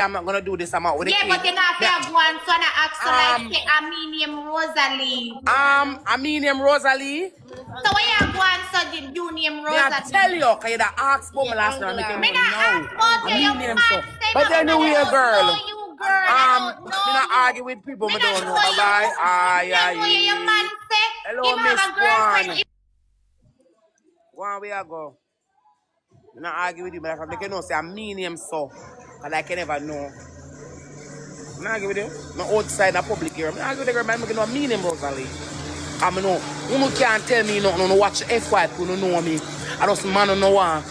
I'm not gonna do this. I'm out with the Yeah, kid. but you not have one son I ask her like say I mean him Rosalie. I mean him Rosalie. So when you go and so you name Me I Rosalie. tell you, cause you da ask about me last night. I Me make not him ask know. about you, I you mean him man so. say But nothing, anyway, I don't girl. know you, girl. I don't know Me not you. argue with people. Me Me not don't know. know you. Bye. Me not know you, your man say Hello, him have Miss a girlfriend. One. One way I go. Me not argue with you, but I make you know say I mean him so. Cause I can never know. I'm not argue with you. I'm outside the public here. I'm not argue with the girl, but I make you know I mean him, Rosalie. I know. You can't tell me nothing. No watch F5. You don't know me. I just man don't know one.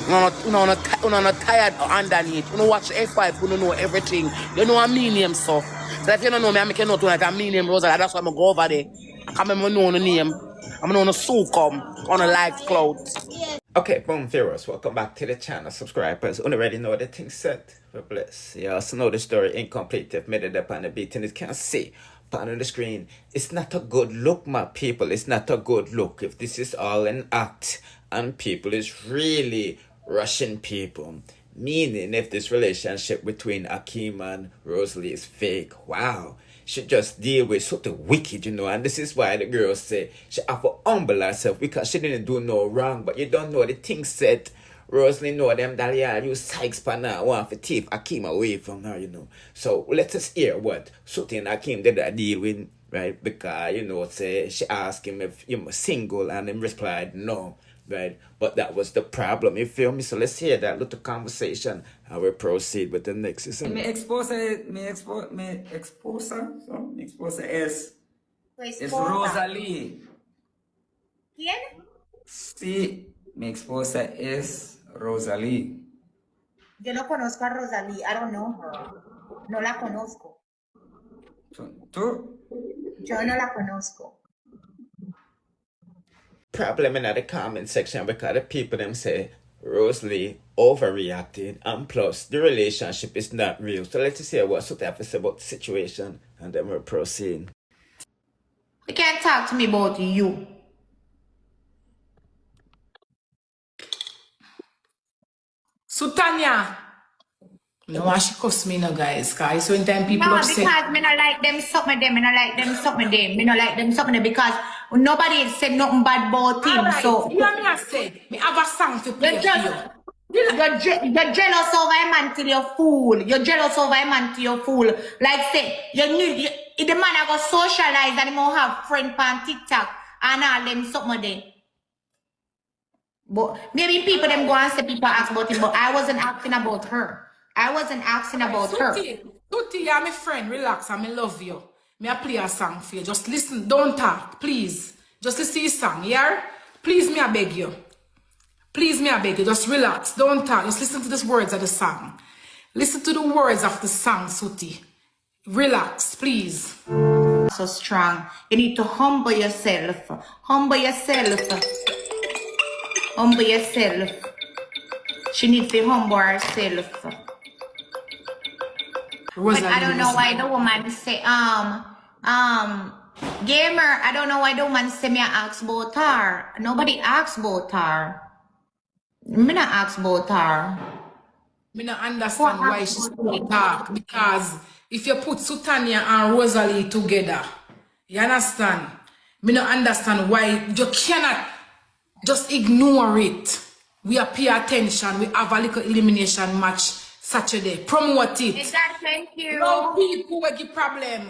You not tired underneath. You don't watch F5. You don't know everything. You know I mean him so. So if you don't know me, I make you know tonight. I mean him, Rosalie. That's why I'm going to go over there. I can't remember know the name. I'm going to Sucum on a live cloud. Okay, boom, viewers, welcome back to the channel. Subscribers, already know the thing set. We're blessed. You also know the story incomplete. If made it up on the beat and it can't see. But on the screen, it's not a good look, my people. It's not a good look. If this is all an act and people is really rushing people. Meaning if this relationship between Akeem and Rosalie is fake. Wow. She just deal with something wicked, you know, and this is why the girls say she have to humble herself because she didn't do no wrong, but you don't know the thing said. Rosalie know them that yeah, you Sykes pan now want to thief Akeem away from her, you know. So let us hear what Suty and Akeem did that deal with, right? Because, you know, say she asked him if he was single and him replied no. Right, but that was the problem. You feel me? So let's hear that little conversation and we'll proceed with the next. Mi esposa es Rosalie. ¿Quién? Sí, mi esposa es Rosalie. Yo no conozco a Rosalie. I don't know her. No la conozco. ¿Tú? Yo no la conozco. Problem in the comment section because the people them say Rosalie overreacted and plus the relationship is not real. So let's see what Suty have to say about the situation and then we'll proceed. You can't talk to me about you. Sutanya. No, why she cuss me no, guys? Cause when time people No, upset. because me not like them suck me them. Me not like them suck me them. Me not like them suck me them because nobody said nothing bad about him. Alright, So you and me I say, me have a song to play you're for just you. you're jealous over a man till you're fool. You're jealous over a man till you're fool. Like say the man I go socialize and he will have friend on TikTok and all them suck me them. But maybe people them go and say people ask about him, but I wasn't asking about her. I wasn't asking about her. Suty, you're my friend. Relax, I love you. Me I play a song for you. Just listen, don't talk, please. Just listen to the song, yeah? Please, me I beg you. Please, me I beg you. Just relax, don't talk. Just listen to the words of the song. Listen to the words of the song, Suty. Relax, please. So strong. You need to humble yourself. Humble yourself. Humble yourself. She needs to humble herself. But I don't know why the woman say, gamer, I don't know why the woman say me ask about her. Nobody asks about her. Me not ask about her. Me not understand why she's so dark. Because if you put Sutanya and Rosalie together, you understand? Me not understand why you cannot just ignore it. We are pay attention. We have a little elimination match Saturday. Promote it. Thank you. No people will give problem.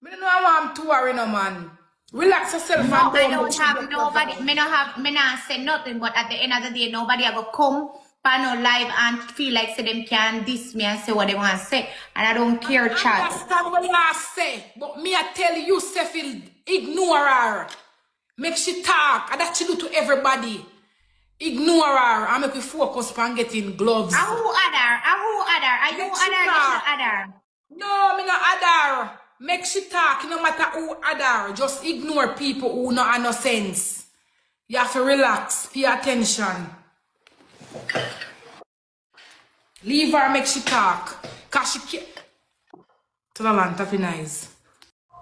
Me don't know how I'm touring, no man. Relax yourself No, and I don't have nobody. Me not say nothing. But at the end of the day, nobody ever come pan no live and feel like say them can diss me and say what they want to say, and I don't care, I chat. understand what I say, but me I tell you, Sefil, ignore her. Make she talk, and that she do to everybody. Ignore her and make you focus on getting gloves. Who other? Who other? Are you other? No, me not other. Make she talk, no matter who other. Just ignore people who no have no sense. You have to relax, pay attention. Leave her, make she talk. Cause she can't. To the land, tapping eyes.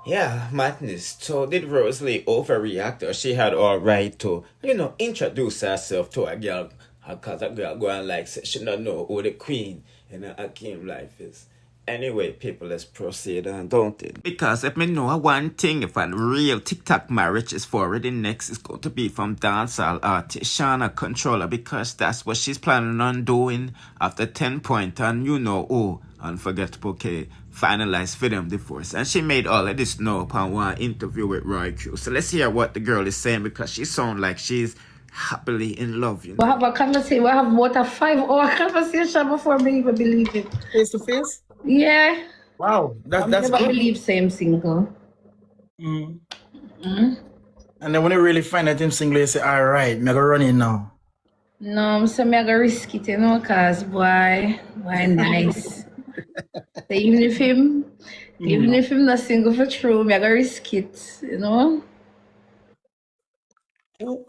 Yeah, madness. So did Rosalie overreact or she had all right to, you know, introduce herself to a girl because a girl going like say she don't know who the queen Akeem life is. Anyway, people, let's proceed on, don't it? Because if me know one thing, if a real TikTok marriage is already next, it's going to be from dancehall artist Shauna Controlla, because that's what she's planning on doing after 10 point and Unforgettable K finalized for them divorce. And she made all of this know upon one interview with Roy Q. So let's hear what the girl is saying, because she sounds like she's happily in love, you know. We have a conversation. We have about a 5-hour conversation before me even believe it. Face to face? Yeah. Wow, I that's never good. believe same single. And then when you really find out him single, you say, all right, I'm gonna run in now. No, I'm saying I'm gonna risk it, you know, cause why nice. So even if him not single for true, I'm gonna risk it, you know. Who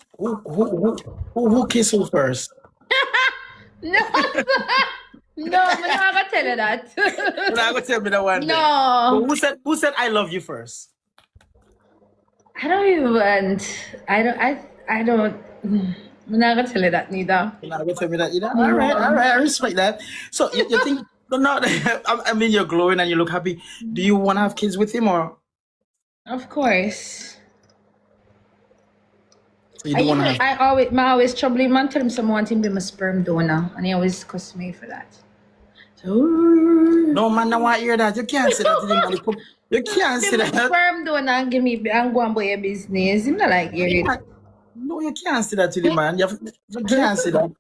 kissed who first? No, no, I'm not gonna tell you that. You're not gonna tell me that one. No. But who said I love you first? I don't. I'm not gonna tell you that neither. You're not gonna tell me that either? All right, I respect that. So you think, no, I mean, you're glowing and you look happy. Do you want to have kids with him, or Of course. so you don't want to have? I always trouble him and tell him someone want him to be my sperm donor, and he always cuss me for that. So, No, man, I want to hear that. You can't say that to him. You can't say be my that. sperm donor and give me and go and buy your business. Him not like hear it. No, you can't say that to the man. You can't say that.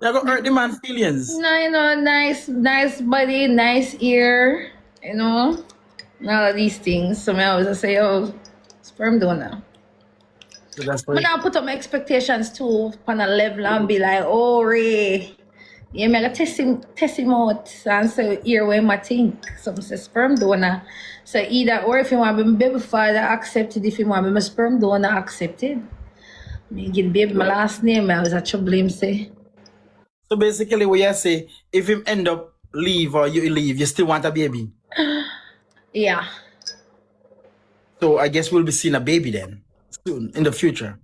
You're gonna hurt the man's feelings. No, you know, nice body, nice ear, you know, and all of these things. So I always say, oh, sperm donor. So that's But now put up my expectations too on a level and be like, oh, Ray. Yeah, I'm gonna test him out and say, here where I think. Some say sperm donor. So either or if you want to be my baby father, accepted. If you want to be my sperm donor, accepted. Me give baby my last name, I was a trouble him say. So basically, what you say, if him end up leave or you leave, you still want a baby. Yeah. So I guess we'll be seeing a baby then soon in the future.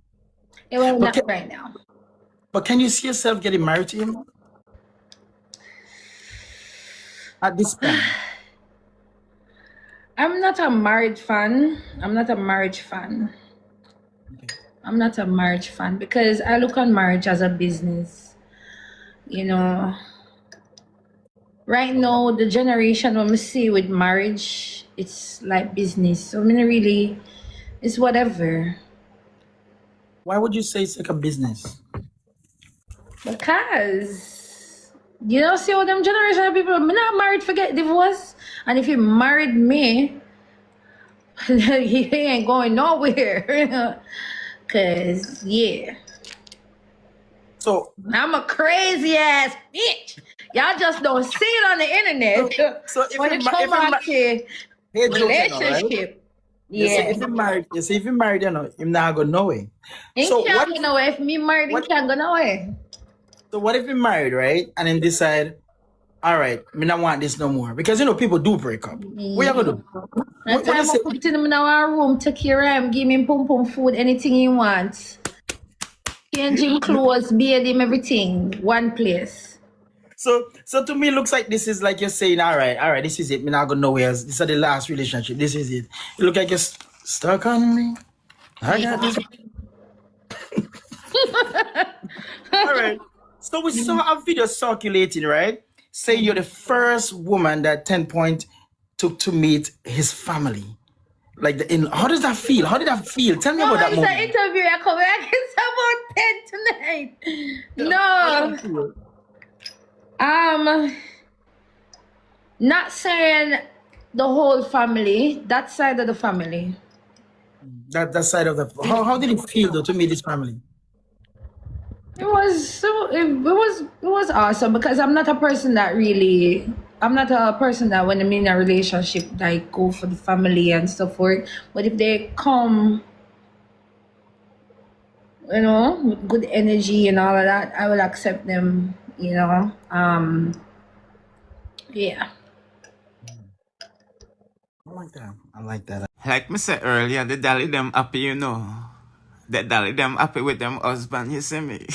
It was not Okay. right now. But can you see yourself getting married to him at this point? I'm not a marriage fan. I'm not a marriage fan because I look on marriage as a business. You know, right now, the generation when we see with marriage, it's like business. So I mean, really, it's whatever. Why would you say it's like a business? Because, you know, see all them generation of people, I'm not married, forget divorce. And if you married me, he ain't going nowhere. Because, yeah. So, I'm a crazy ass bitch. Y'all just don't see it on the internet. so if when you it ma- come if you out ma- to hey, Joe, relationship, you say yeah. if you married, you know, him not go nowhere. He So can't what? go nowhere. If me married, he what- can't go nowhere. So what if you married, right, and then decide, all right, me not want this no more, because you know people do break up. What you gonna do? And What time you I say? put him in our room, take care of him, give him pum pum food, anything he wants. Change him clothes, bathe him, everything. One place. So to me, it looks like this is like you're saying, all right, this is it. Me not go nowhere. This is the last relationship. This is it. You look like you're stuck on me. I got this. All right. So we saw a video circulating, right? Saying you're the first woman that 10 Point took to meet his family. Like, how does that feel? How did that feel? Tell me No, about that it's an moment. interview. I come back. It's about 10 tonight. How No. did that feel? Not saying the whole family, that side of the family. That side of the. How did it feel though to meet this family? It was awesome because I'm not a person that when I'm in a relationship like go for the family and stuff for it. But if they come, you know, with good energy and all of that, I will accept them, you know. Yeah. I like that. I like that. Like me said earlier, the dolly them happy, you know. The dolly them happy with them husband, you see me?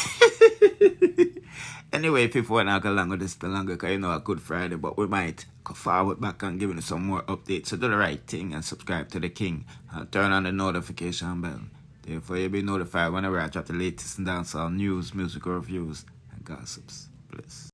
Anyway, if you want to go along with this the longer, because you know a Good Friday, but we might go forward back and giving you some more updates. So do the right thing and subscribe to the King. And turn on the notification bell. Therefore, you'll be notified whenever I drop the latest dancehall news, musical reviews, and gossips. Bless.